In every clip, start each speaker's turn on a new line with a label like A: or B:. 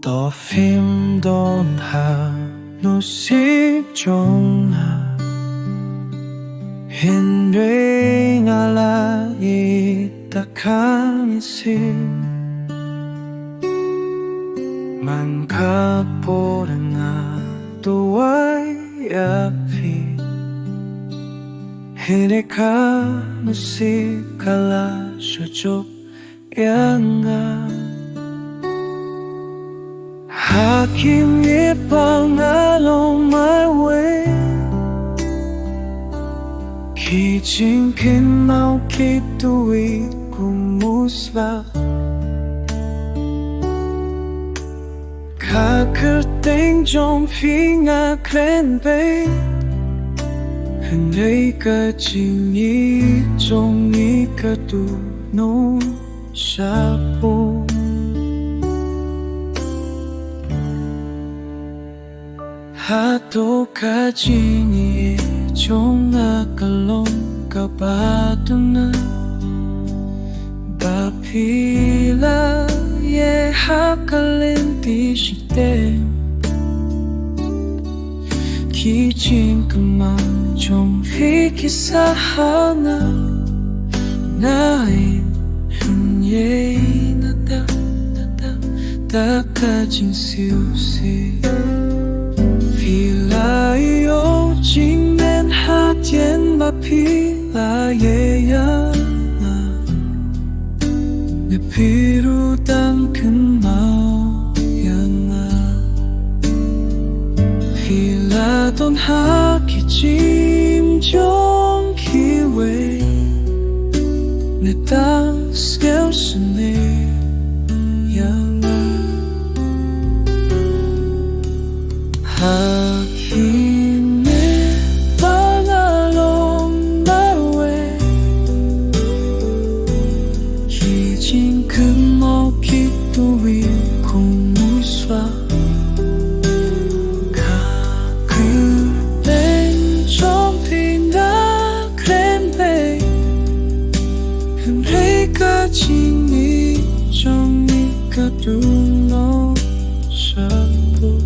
A: ต่อฟิล์มโดนหารู้สึกจงหาเห็นด้วยอะไรตะคามิสิมันขับปวดงาตัวอยากพิเห็นได้ข้ามิสิคาลาช่วยจบยังไงHakim ipang along my way Kijing kinau kitui kumusla Kakerting jong pinga kren bay Henday ka jingi jong ikatu no shapo 하도까지 종아kalong kapadunan Bapila ye hakalenti shite Kijing kamang jong hikisahana Nain hunye nada Dakajing siusi Pila iyo jingmen hatien ba pila yeya na Ne piru dan kenmao yana Pila don haki jim jong kiwe Ne dan skel sene yana Hakime along my way Kijing kumau kitui kumuswa Kakuden trong pinda krembe Henry ka jingi trong ikaduno shapo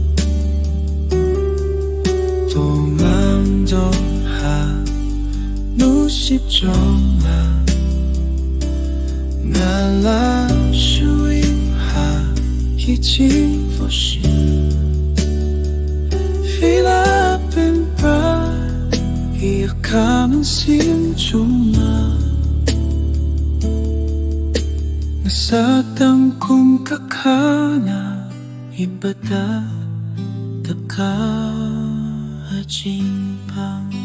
A: Nusipjongha Ngala shuimha Kijing foshin Fila pimpra Ikamen sim chuma Nasatang kum kakana Ibada Taka Hajimpang